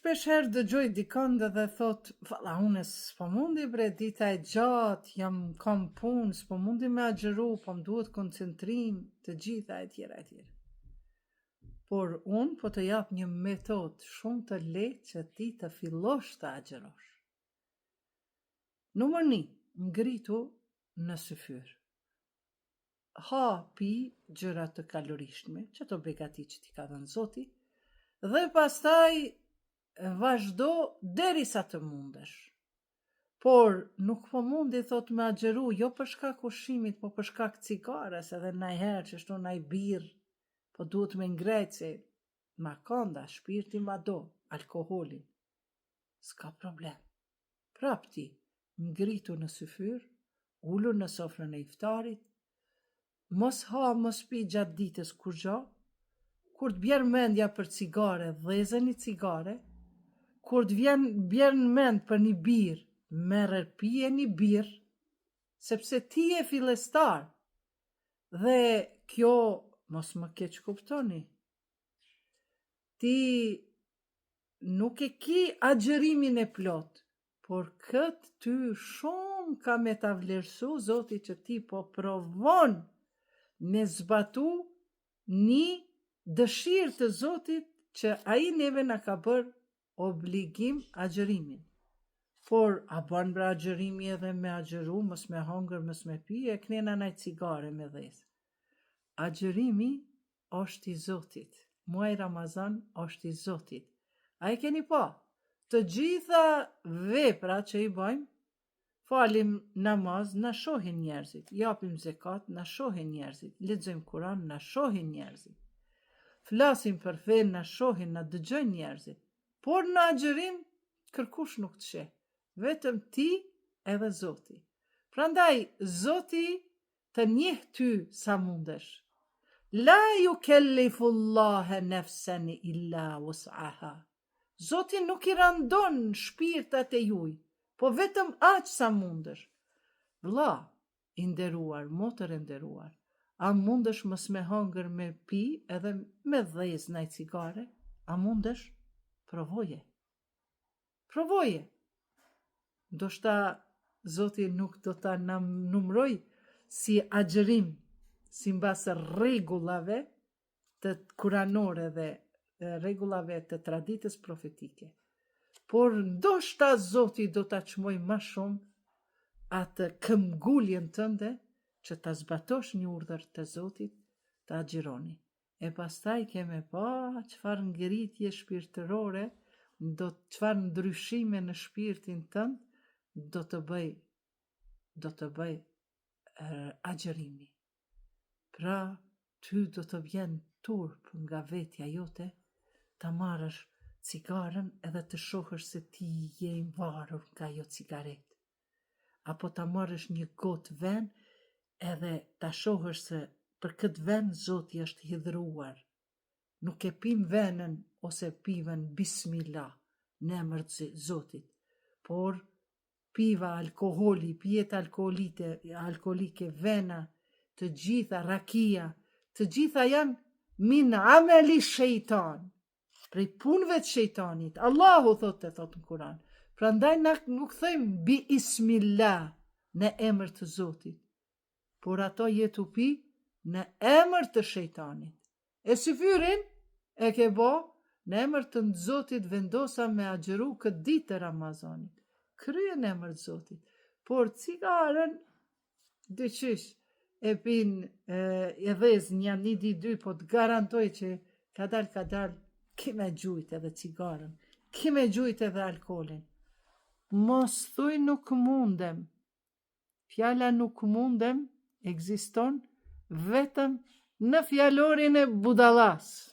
Shpesh herë dëgjoj dikon dhe thot, valla unë s'po mundi bre, dita e gjatë, kam punë, s'po mundi me agjëru, po më duhet koncentrim, të gjitha e tjera e tjera. Por unë po të jap një metodë shumë të lehtë që ti të fillosh të agjërosh. Numër 1, ngritu në syfyr. Ha, pi gjëra të kalorishme, që të begati që ti ka dhënë Zoti, dhe pastaj vazhdo derisa të mundesh. Por nuk po mundi thot me agjëru, jo për shkak ushqimit, po për shkak cigares, edhe najherë që shtu naj birë, po duhet me ngrejt se makonda, shpirti ma do, alkoholin. S'ka problem. Prap ti, ngritu në syfyr, ullu në sofrën e iftarit, mos ha, mos pi gjatë ditës kur gjo, kur të bjerë mendja për cigare, dheze një cigare, kur të bjerë mend për një birë, merër pije një birë, sepse ti e fillestar, dhe kjo mos më keq kuptoni. Ti nuk e ki agjërimin e plot, por këtë ty shumë ka me ta vlerësu Zoti që ti po provon me zbatu një dëshirë të Zotit që ai neve na ka bërë obligim agjërimin. Por a bën bra agjërimi edhe me agjëru, mos me hongër, mos me pi, e knena naj cigare me dhes. Agjërimi është i Zotit. Muaj Ramazan është i Zotit. A i keni pa? Të gjitha vepra që i bëjmë, falim namaz, na shohin njerëzit, japim zekat, na shohin njerëzit, lexojmë Kur'an, na shohin njerëzit. Flasim për fen, na shohin, na dëgjojnë njerëzit. Por në agjërim, kërkush nuk të sheh. Vetëm ti edhe Zoti. Prandaj, Zoti të njeh ty sa mundesh. La yukellifullaha nafsan illa wus'aha. Zoti nuk i randon shpirtat e juj, po vetëm aq sa mundesh. Vlla, i nderuar, motër e nderuar, a mundesh mos me hongër me pi edhe me dhez naj cigare? A mundesh? Provoje. Provoje. Ndoshta Zoti nuk do ta numroj si agjërim, si mbas rregullave të kuranore dhe rregullave të traditës profetike. Por ndoshta Zoti do ta çmoj më shumë atë këmbguljen tënde që ta zbatosh një urdhër të Zotit, të agjironi. E pastaj keme pa çfarë ngritje shpirtërore, çfarë ndryshime në shpirtin tënd do të bëj agjërimi. Pra, ty do të vjen turp nga vetja jote, ta marrësh cigaren edhe të shohësh se ti je i varur nga ajo cigaret. Apo ta marrësh një gotë ven edhe ta shohësh se për këtë ven Zoti është hidhruar. Nuk e pim venën ose piven bismillah në emër të Zotit, por piva alkoholi, pijet alkoholike, vena, të gjitha, rakia, të gjitha janë min ameli shejtan, prej punëve të shejtanit. Allahu thot në Kur'an. Prandaj nuk thëjmë bi ismillah në emër të Zotit, por ato jetu pi në emër të shejtanit. E syfyrin e ke bo në emër të Zotit vendosa me agjëru këtë ditë të Ramazanit. Krye në emër të Zotit. Por cigaren, dyqysh, e pin e dhez një ditë dy, po të garantoj që ka dal, kime gjujt edhe cigaren, kime gjujt edhe alkoholin. Mos thuj nuk mundem. Fjala nuk mundem ekziston vetëm në fjalorin e budallas.